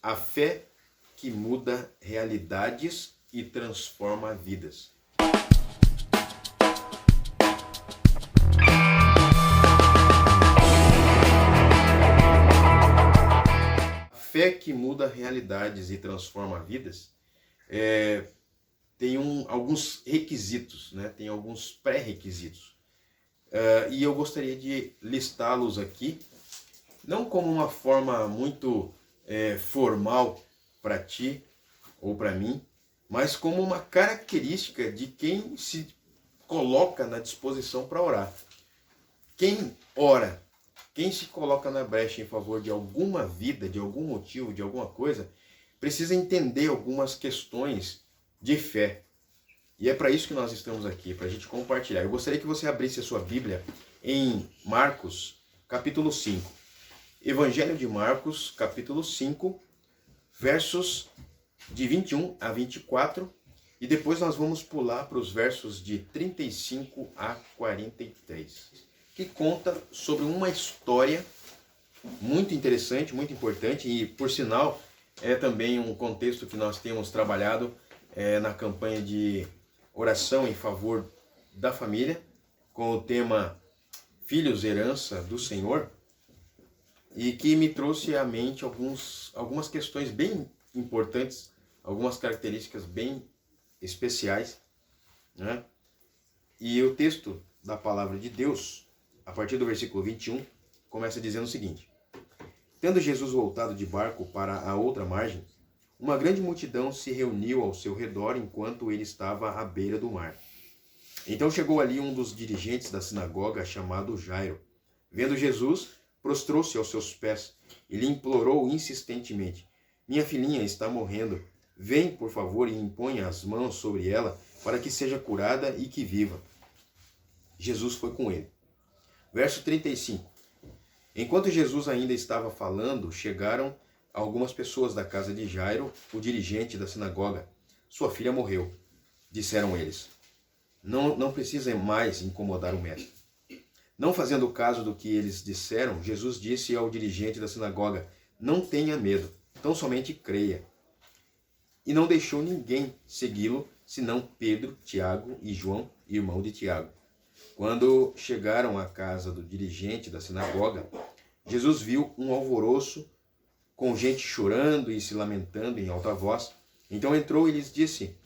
A fé que muda realidades e transforma vidas. A fé que muda realidades e transforma vidas tem alguns requisitos, né? Tem alguns pré-requisitos. E eu gostaria de listá-los aqui, não como uma forma muito formal para ti ou para mim, mas como uma característica de quem se coloca na disposição para orar. Quem ora, quem se coloca na brecha em favor de alguma vida, de algum motivo, de alguma coisa, precisa entender algumas questões de fé. E é para isso que nós estamos aqui, para a gente compartilhar. Eu gostaria que você abrisse a sua Bíblia em Marcos, capítulo 5. Evangelho de Marcos, capítulo 5, versos de 21 a 24. E depois nós vamos pular para os versos de 35 a 43, que conta sobre uma história muito interessante, muito importante. E, por sinal, é também um contexto que nós temos trabalhado na campanha de oração em favor da família, com o tema Filhos, Herança do Senhor, e que me trouxe à mente algumas questões bem importantes, algumas características bem especiais, né? E o texto da palavra de Deus, a partir do versículo 21, começa dizendo o seguinte: Tendo Jesus voltado de barco para a outra margem, uma grande multidão se reuniu ao seu redor enquanto ele estava à beira do mar. Então chegou ali um dos dirigentes da sinagoga, chamado Jairo. Vendo Jesus, prostrou-se aos seus pés e lhe implorou insistentemente: Minha filhinha está morrendo. Vem, por favor, e imponha as mãos sobre ela, para que seja curada e que viva. Jesus foi com ele. Verso 35. Enquanto Jesus ainda estava falando, chegaram algumas pessoas da casa de Jairo, o dirigente da sinagoga. Sua filha morreu, disseram eles. Não precisa mais incomodar o mestre. Não fazendo caso do que eles disseram, Jesus disse ao dirigente da sinagoga: Não tenha medo, tão somente creia. E não deixou ninguém segui-lo, senão Pedro, Tiago e João, irmão de Tiago. Quando chegaram à casa do dirigente da sinagoga, Jesus viu um alvoroço, com gente chorando e se lamentando em alta voz. Então entrou e lhes disse: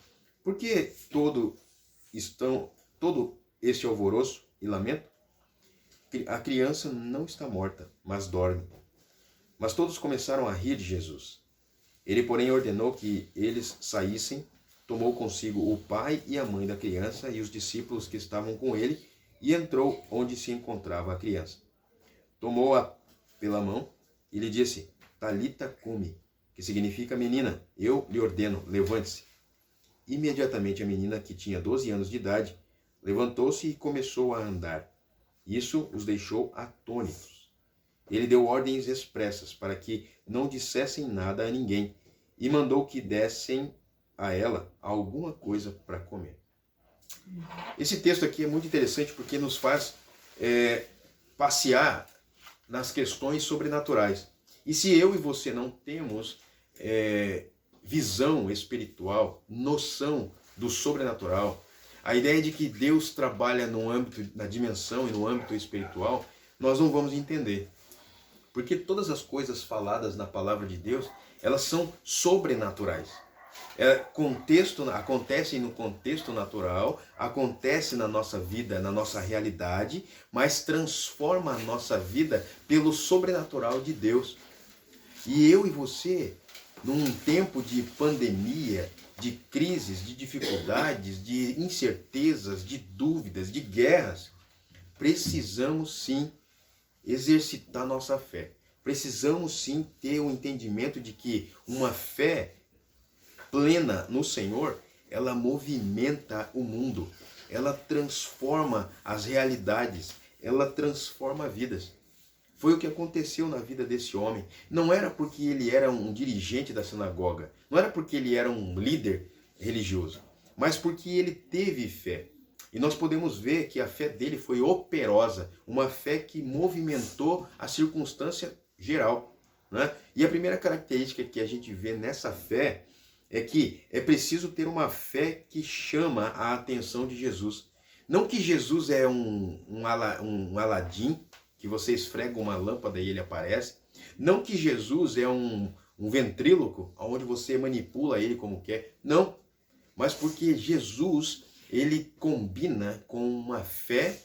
Por que todo este alvoroço e lamento? A criança não está morta, mas dorme. Mas todos começaram a rir de Jesus. Ele, porém, ordenou que eles saíssem, tomou consigo o pai e a mãe da criança e os discípulos que estavam com ele, e entrou onde se encontrava a criança. Tomou-a pela mão e lhe disse: Talita cumi, que significa menina, eu lhe ordeno, levante-se. Imediatamente a menina, que tinha 12 anos de idade, levantou-se e começou a andar. Isso os deixou atônitos. Ele deu ordens expressas para que não dissessem nada a ninguém e mandou que dessem a ela alguma coisa para comer. Esse texto aqui é muito interessante porque nos faz passear nas questões sobrenaturais. E se eu e você não temos visão espiritual, noção do sobrenatural, a ideia de que Deus trabalha no âmbito, na dimensão e no âmbito espiritual, nós não vamos entender. Porque todas as coisas faladas na palavra de Deus, elas são sobrenaturais. Acontecem no contexto natural, acontece na nossa vida, na nossa realidade, mas transforma a nossa vida pelo sobrenatural de Deus. E eu e você, num tempo de pandemia, de crises, de dificuldades, de incertezas, de dúvidas, de guerras, precisamos sim exercitar nossa fé. Precisamos sim ter o entendimento de que uma fé plena no Senhor, ela movimenta o mundo, ela transforma as realidades, ela transforma vidas. Foi o que aconteceu na vida desse homem. Não era porque ele era um dirigente da sinagoga, não era porque ele era um líder religioso, mas porque ele teve fé. E nós podemos ver que a fé dele foi operosa, uma fé que movimentou a circunstância geral. né? E a primeira característica que a gente vê nessa fé é que é preciso ter uma fé que chama a atenção de Jesus. Não que Jesus é um Aladim, que você esfrega uma lâmpada e ele aparece. Não que Jesus é um ventríloco, onde você manipula ele como quer. Não. Mas porque Jesus, ele combina com uma fé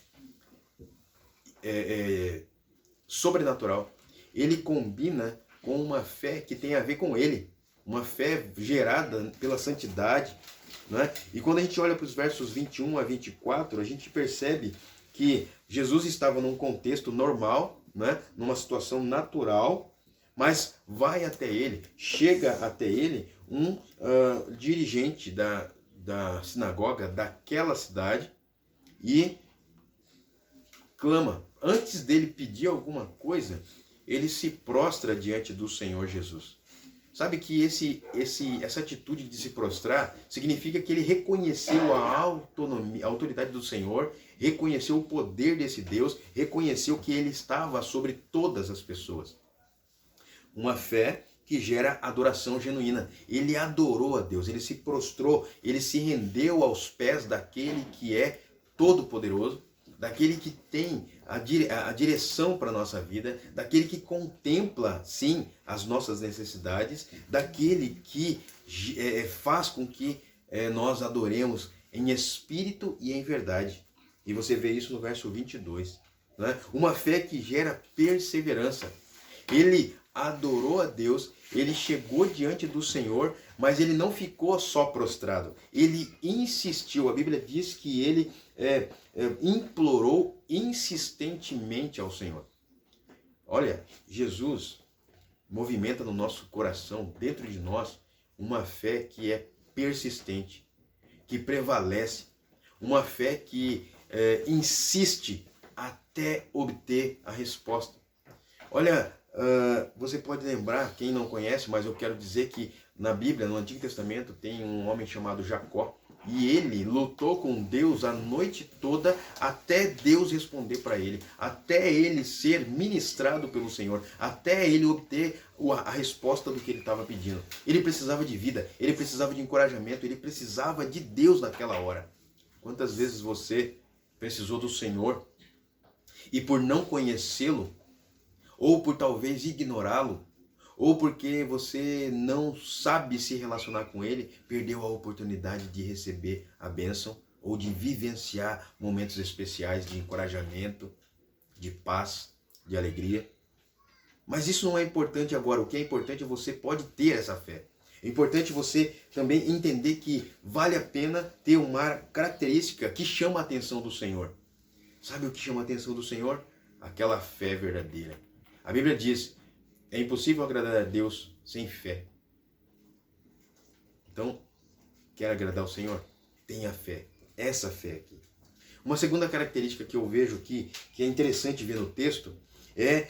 sobrenatural. Ele combina com uma fé que tem a ver com ele. Uma fé gerada pela santidade. Né? E quando a gente olha para os versos 21 a 24, a gente percebe que Jesus estava num contexto normal, né? Numa situação natural, mas vai até ele, chega até ele um dirigente da sinagoga daquela cidade e clama. Antes dele pedir alguma coisa, ele se prostra diante do Senhor Jesus. Sabe que essa atitude de se prostrar significa que ele reconheceu a autonomia, a autoridade do Senhor, reconheceu o poder desse Deus, reconheceu que ele estava sobre todas as pessoas. Uma fé que gera adoração genuína. Ele adorou a Deus, ele se prostrou, ele se rendeu aos pés daquele que é todo-poderoso, daquele que tem a direção para a nossa vida, daquele que contempla, sim, as nossas necessidades, daquele que faz com que nós adoremos em espírito e em verdade. E você vê isso no verso 22. Né? Uma fé que gera perseverança. Ele adorou a Deus, ele chegou diante do Senhor, mas ele não ficou só prostrado. Ele insistiu. A Bíblia diz que ele implorou insistentemente ao Senhor. Olha, Jesus movimenta no nosso coração, dentro de nós, uma fé que é persistente, que prevalece, uma fé que insiste até obter a resposta. Olha, você pode lembrar, quem não conhece, mas eu quero dizer que na Bíblia, no Antigo Testamento, tem um homem chamado Jacó, e ele lutou com Deus a noite toda até Deus responder para ele, até ele ser ministrado pelo Senhor, até ele obter a resposta do que ele estava pedindo. Ele precisava de vida, ele precisava de encorajamento, ele precisava de Deus naquela hora. Quantas vezes você precisou do Senhor e por não conhecê-lo, ou por talvez ignorá-lo, ou porque você não sabe se relacionar com ele, perdeu a oportunidade de receber a bênção ou de vivenciar momentos especiais de encorajamento, de paz, de alegria. Mas isso não é importante agora. O que é importante é você pode ter essa fé. É importante você também entender que vale a pena ter uma característica que chama a atenção do Senhor. Sabe o que chama a atenção do Senhor? Aquela fé verdadeira. A Bíblia diz: é impossível agradar a Deus sem fé. Então, quer agradar ao Senhor? Tenha fé. Essa fé aqui. Uma segunda característica que eu vejo que é interessante ver no texto é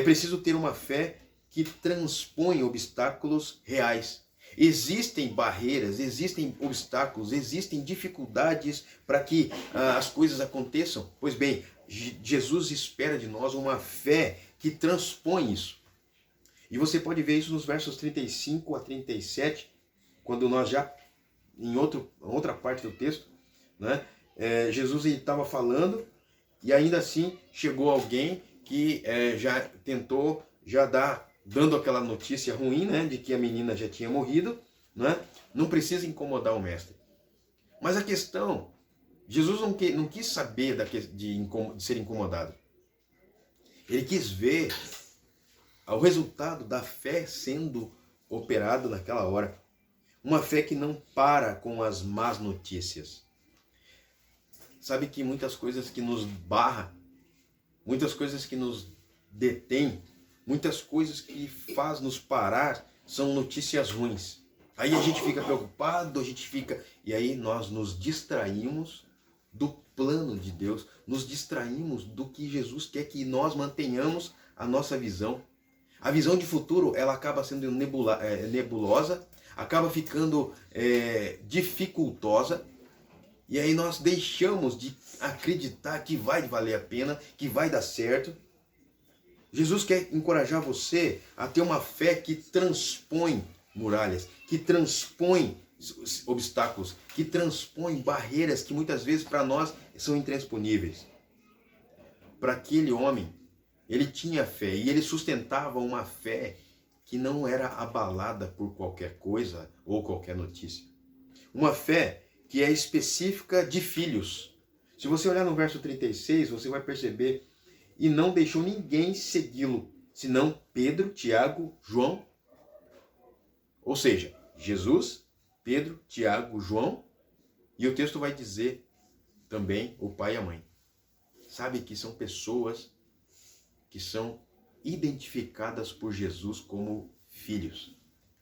preciso ter uma fé que transpõe obstáculos reais. Existem barreiras, existem obstáculos, existem dificuldades para que as coisas aconteçam. Pois bem, Jesus espera de nós uma fé que transpõe isso. E você pode ver isso nos versos 35 a 37, quando nós já, em outra parte do texto, né, Jesus estava falando e ainda assim chegou alguém que já tentou, dando aquela notícia ruim, né, de que a menina já tinha morrido, né, não precisa incomodar o mestre. Mas a questão, Jesus não quis saber de ser incomodado. Ele quis ver o resultado da fé sendo operado naquela hora. Uma fé que não para com as más notícias. Sabe que muitas coisas que nos barram, muitas coisas que nos detêm, muitas coisas que faz nos parar são notícias ruins. Aí a gente fica preocupado, e aí nós nos distraímos do plano de Deus, nos distraímos do que Jesus quer que nós mantenhamos a nossa visão. A visão de futuro, ela acaba sendo nebulosa, acaba ficando dificultosa, e aí nós deixamos de acreditar que vai valer a pena, que vai dar certo. Jesus quer encorajar você a ter uma fé que transpõe muralhas, que transpõe obstáculos, que transpõe barreiras que muitas vezes para nós são intransponíveis. Para aquele homem, ele tinha fé e ele sustentava uma fé que não era abalada por qualquer coisa ou qualquer notícia. Uma fé que é específica de filhos. Se você olhar no verso 36, você vai perceber: e não deixou ninguém segui-lo, senão Pedro, Tiago, João. Ou seja, Jesus, Pedro, Tiago, João, e o texto vai dizer também o pai e a mãe. Sabe que são pessoas que são identificadas por Jesus como filhos.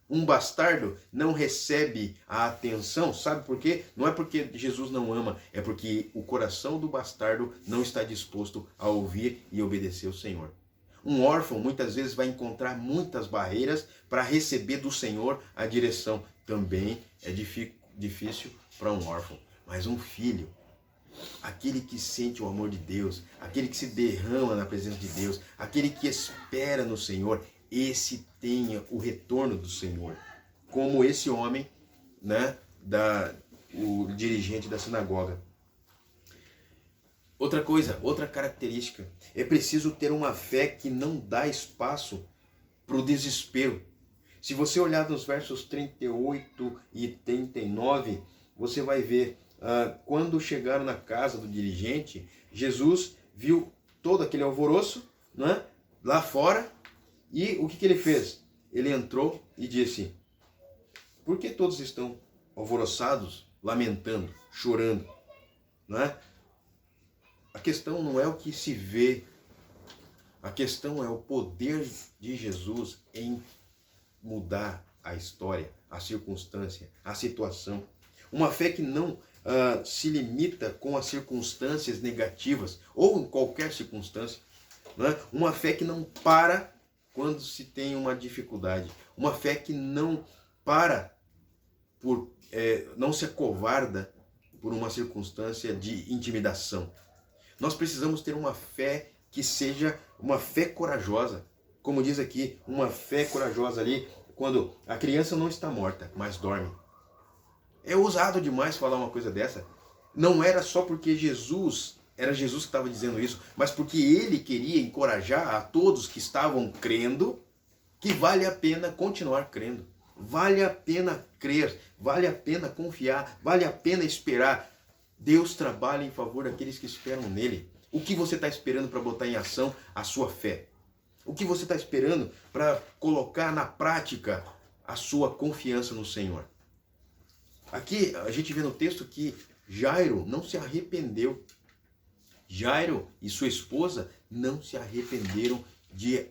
Um bastardo não recebe a atenção, sabe por quê? Não é porque Jesus não ama, é porque o coração do bastardo não está disposto a ouvir e obedecer o Senhor. Um órfão muitas vezes vai encontrar muitas barreiras para receber do Senhor a direção. Também é difícil para um órfão, mas um filho, aquele que sente o amor de Deus, aquele que se derrama na presença de Deus, aquele que espera no Senhor, esse tenha o retorno do Senhor. Como esse homem, né, o dirigente da sinagoga. Outra coisa, outra característica, é preciso ter uma fé que não dá espaço para o desespero. Se você olhar nos versos 38 e 39, você vai ver, quando chegaram na casa do dirigente, Jesus viu todo aquele alvoroço, né, lá fora, e o que ele fez? Ele entrou e disse: por que todos estão alvoroçados, lamentando, chorando? Não é? A questão não é o que se vê, a questão é o poder de Jesus em mudar a história, a circunstância, a situação. Uma fé que não se limita com as circunstâncias negativas, ou em qualquer circunstância. Não é? Uma fé que não para quando se tem uma dificuldade. Uma fé que não para não se acovarda por uma circunstância de intimidação. Nós precisamos ter uma fé que seja uma fé corajosa. Como diz aqui, uma fé corajosa ali, quando a criança não está morta, mas dorme. É ousado demais falar uma coisa dessa. Não era só porque era Jesus que estava dizendo isso, mas porque ele queria encorajar a todos que estavam crendo que vale a pena continuar crendo. Vale a pena crer, vale a pena confiar, vale a pena esperar. Deus trabalha em favor daqueles que esperam nele. O que você está esperando para botar em ação a sua fé? O que você está esperando para colocar na prática a sua confiança no Senhor? Aqui a gente vê no texto que Jairo não se arrependeu. Jairo e sua esposa não se arrependeram de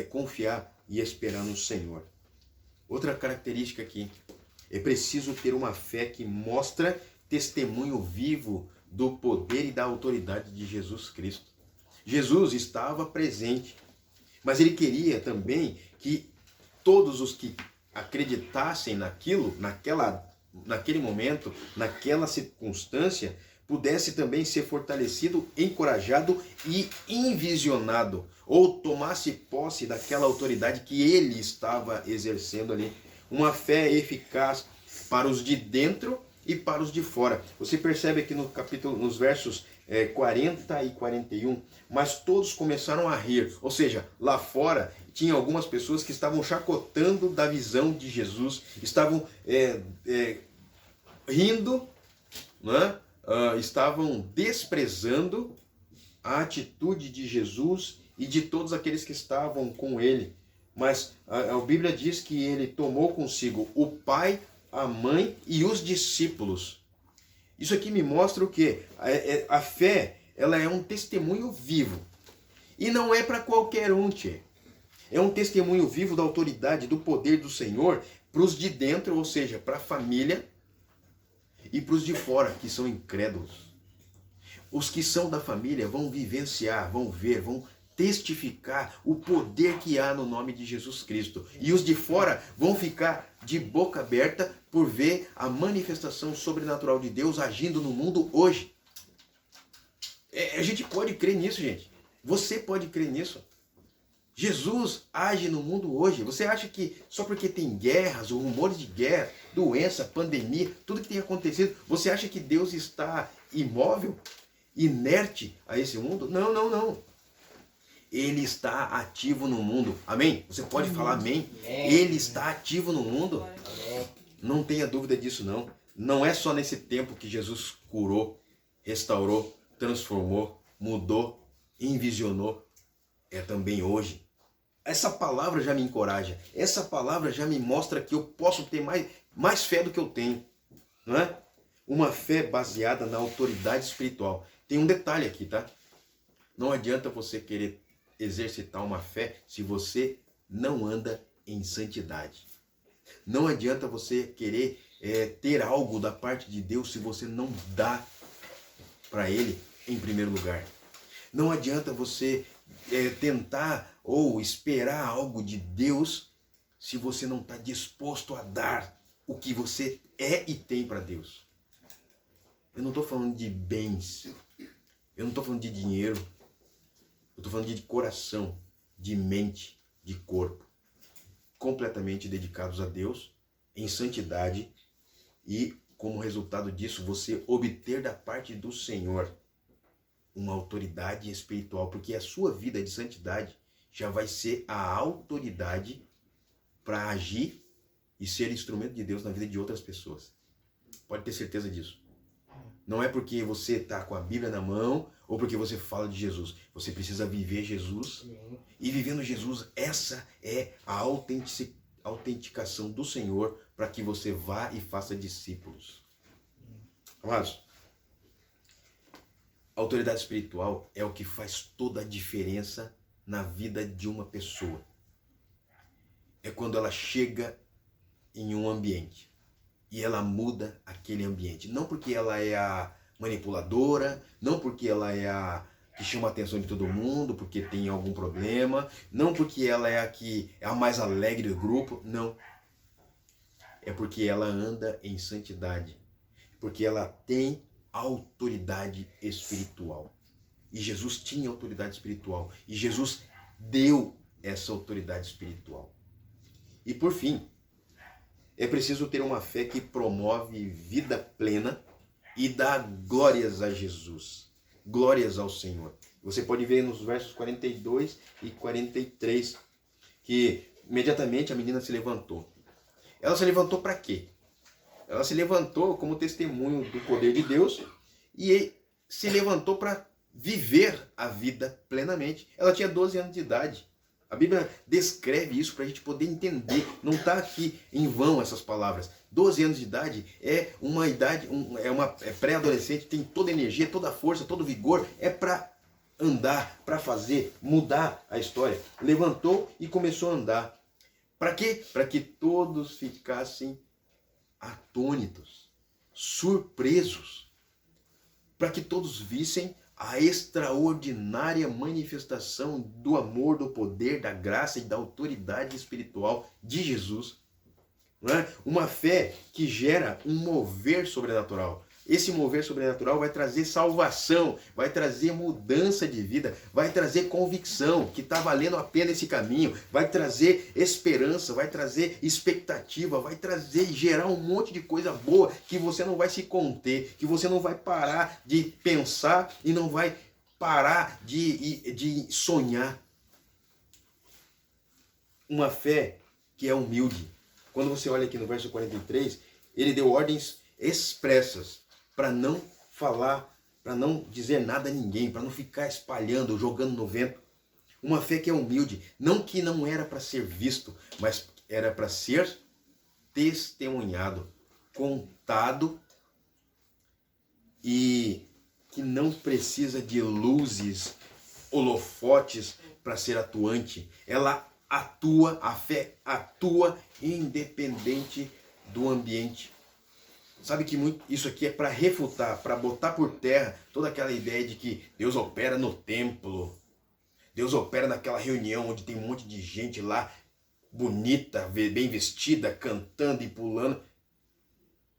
confiar e esperar no Senhor. Outra característica aqui, é preciso ter uma fé que mostra testemunho vivo do poder e da autoridade de Jesus Cristo. Jesus estava presente, mas ele queria também que todos os que acreditassem naquilo, naquele momento, naquela circunstância, pudesse também ser fortalecido, encorajado e envisionado, ou tomasse posse daquela autoridade que ele estava exercendo ali. Uma fé eficaz para os de dentro e para os de fora. Você percebe aqui no capítulo, nos versos 40 e 41, mas todos começaram a rir, ou seja, lá fora tinha algumas pessoas que estavam chacotando da visão de Jesus, estavam rindo, né? Estavam desprezando a atitude de Jesus e de todos aqueles que estavam com ele. Mas a Bíblia diz que ele tomou consigo o pai, a mãe e os discípulos. Isso aqui me mostra o quê? A fé, ela é um testemunho vivo. E não é para qualquer um, tchê. É um testemunho vivo da autoridade, do poder do Senhor para os de dentro, ou seja, para a família, e para os de fora, que são incrédulos. Os que são da família vão vivenciar, vão ver, vão testificar o poder que há no nome de Jesus Cristo. E os de fora vão ficar de boca aberta por ver a manifestação sobrenatural de Deus agindo no mundo hoje. A gente pode crer nisso, gente. Você pode crer nisso. Jesus age no mundo hoje. Você acha que só porque tem guerras, ou rumores de guerra, doença, pandemia, tudo que tem acontecido, você acha que Deus está imóvel, inerte a esse mundo? Não, não, não. Ele está ativo no mundo. Amém? Você pode falar amém? Ele está ativo no mundo. Não tenha dúvida disso, não. Não é só nesse tempo que Jesus curou, restaurou, transformou, mudou, envisionou. É também hoje. Essa palavra já me encoraja. Essa palavra já me mostra que eu posso ter mais fé do que eu tenho. Não é? Uma fé baseada na autoridade espiritual. Tem um detalhe aqui, tá? Não adianta você querer exercitar uma fé se você não anda em santidade. Não adianta você querer ter algo da parte de Deus se você não dá para Ele em primeiro lugar. Não adianta você tentar ou esperar algo de Deus se você não está disposto a dar o que você é e tem para Deus. Eu não estou falando de bens, eu não estou falando de dinheiro, eu estou falando de coração, de mente, de corpo, completamente dedicados a Deus, em santidade, e como resultado disso você obter da parte do Senhor uma autoridade espiritual, porque a sua vida de santidade já vai ser a autoridade para agir e ser instrumento de Deus na vida de outras pessoas. Pode ter certeza disso. Não é porque você está com a Bíblia na mão ou porque você fala de Jesus. Você precisa viver Jesus. E vivendo Jesus, essa é a autenticação do Senhor para que você vá e faça discípulos. Amados, a autoridade espiritual é o que faz toda a diferença na vida de uma pessoa. É quando ela chega em um ambiente e ela muda aquele ambiente. Não porque ela é a manipuladora, não porque ela é a que chama a atenção de todo mundo, porque tem algum problema, não porque ela é a que é a mais alegre do grupo, não. É porque ela anda em santidade, porque ela tem autoridade espiritual. E Jesus tinha autoridade espiritual, e Jesus deu essa autoridade espiritual. E por fim, é preciso ter uma fé que promove vida plena e dá glórias a Jesus, glórias ao Senhor. Você pode ver nos versos 42 e 43 que imediatamente a menina se levantou. Ela se levantou para quê? Ela se levantou como testemunho do poder de Deus e se levantou para viver a vida plenamente. Ela tinha 12 anos de idade. A Bíblia descreve isso para a gente poder entender. Não está aqui em vão essas palavras. 12 anos de idade é uma idade, é pré-adolescente, tem toda a energia, toda a força, todo o vigor. É para andar, para fazer, mudar a história. Levantou e começou a andar. Para quê? Para que todos ficassem atônitos, surpresos. Para que todos vissem a extraordinária manifestação do amor, do poder, da graça e da autoridade espiritual de Jesus. Não é? Uma fé que gera um mover sobrenatural. Esse mover sobrenatural vai trazer salvação, vai trazer mudança de vida, vai trazer convicção que está valendo a pena esse caminho, vai trazer esperança, vai trazer expectativa, vai trazer, gerar um monte de coisa boa que você não vai se conter, que você não vai parar de pensar e não vai parar de sonhar. Uma fé que é humilde. Quando você olha aqui no verso 43, ele deu ordens expressas para não falar, para não dizer nada a ninguém, para não ficar espalhando, jogando no vento. Uma fé que é humilde, não que não era para ser visto, mas era para ser testemunhado, contado, e que não precisa de luzes, holofotes para ser atuante. Ela atua, a fé atua independente do ambiente. Sabe que isso aqui é para refutar, para botar por terra toda aquela ideia de que Deus opera no templo, Deus opera naquela reunião onde tem um monte de gente lá, bonita, bem vestida, cantando e pulando.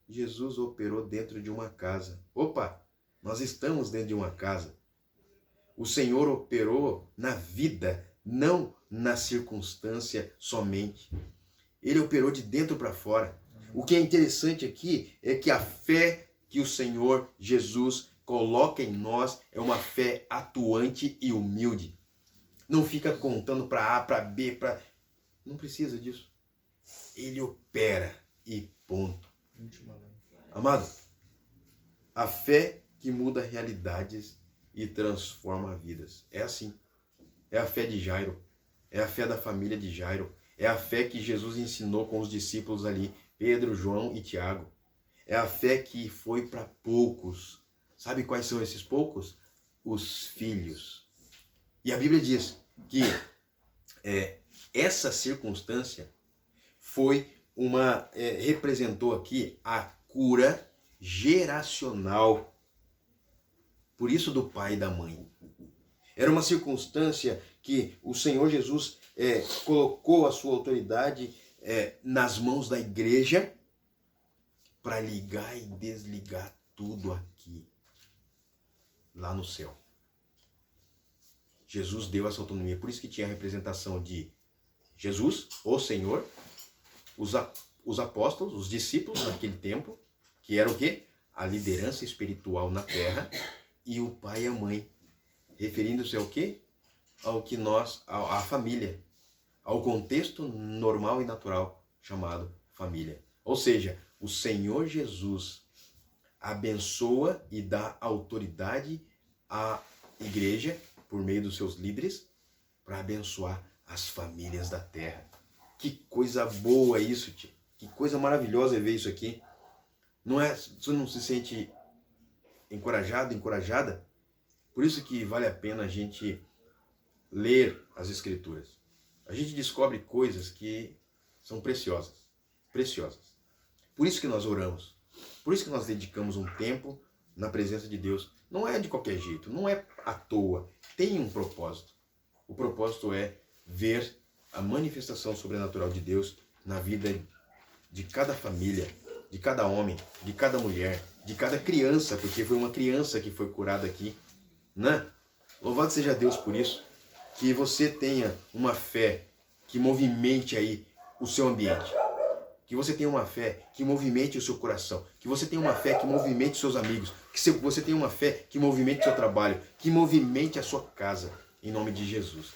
Jesus operou dentro de uma casa. Opa, nós estamos dentro de uma casa. O Senhor operou na vida não na circunstância somente. Ele operou de dentro para fora. O que é interessante aqui é que a fé que o Senhor Jesus coloca em nós é uma fé atuante e humilde. Não fica contando para A, para B, para... Não precisa disso. Ele opera e ponto. Amado, a fé que muda realidades e transforma vidas. É assim. É a fé de Jairo. É a fé da família de Jairo. É a fé que Jesus ensinou com os discípulos ali, Pedro, João e Tiago. É a fé que foi para poucos. Sabe quais são esses poucos? Os filhos. E a Bíblia diz que essa circunstância foi representou aqui a cura geracional. Por isso do pai e da mãe. Era uma circunstância que o Senhor Jesus colocou a sua autoridade nas mãos da igreja para ligar e desligar tudo aqui, lá no céu. Jesus deu essa autonomia. Por isso que tinha a representação de Jesus, o Senhor, os apóstolos, os discípulos naquele tempo, que era o quê? A liderança espiritual na terra, e o pai e a mãe, referindo-se ao quê? Ao que à família, ao contexto normal e natural chamado família. Ou seja, o Senhor Jesus abençoa e dá autoridade à igreja por meio dos seus líderes para abençoar as famílias da terra. Que coisa boa isso, tio. Que coisa maravilhosa é ver isso aqui. Não é? Você não se sente encorajado, encorajada? Por isso que vale a pena a gente ler as Escrituras. A gente descobre coisas que são preciosas. Preciosas. Por isso que nós oramos. Por isso que nós dedicamos um tempo na presença de Deus. Não é de qualquer jeito, não é à toa. Tem um propósito. O propósito é ver a manifestação sobrenatural de Deus na vida de cada família, de cada homem, de cada mulher, de cada criança, porque foi uma criança que foi curada aqui, né? Louvado seja Deus por isso, que você tenha uma fé que movimente aí o seu ambiente, que você tenha uma fé que movimente o seu coração, que você tenha uma fé que movimente os seus amigos, que você tenha uma fé que movimente o seu trabalho, que movimente a sua casa, em nome de Jesus.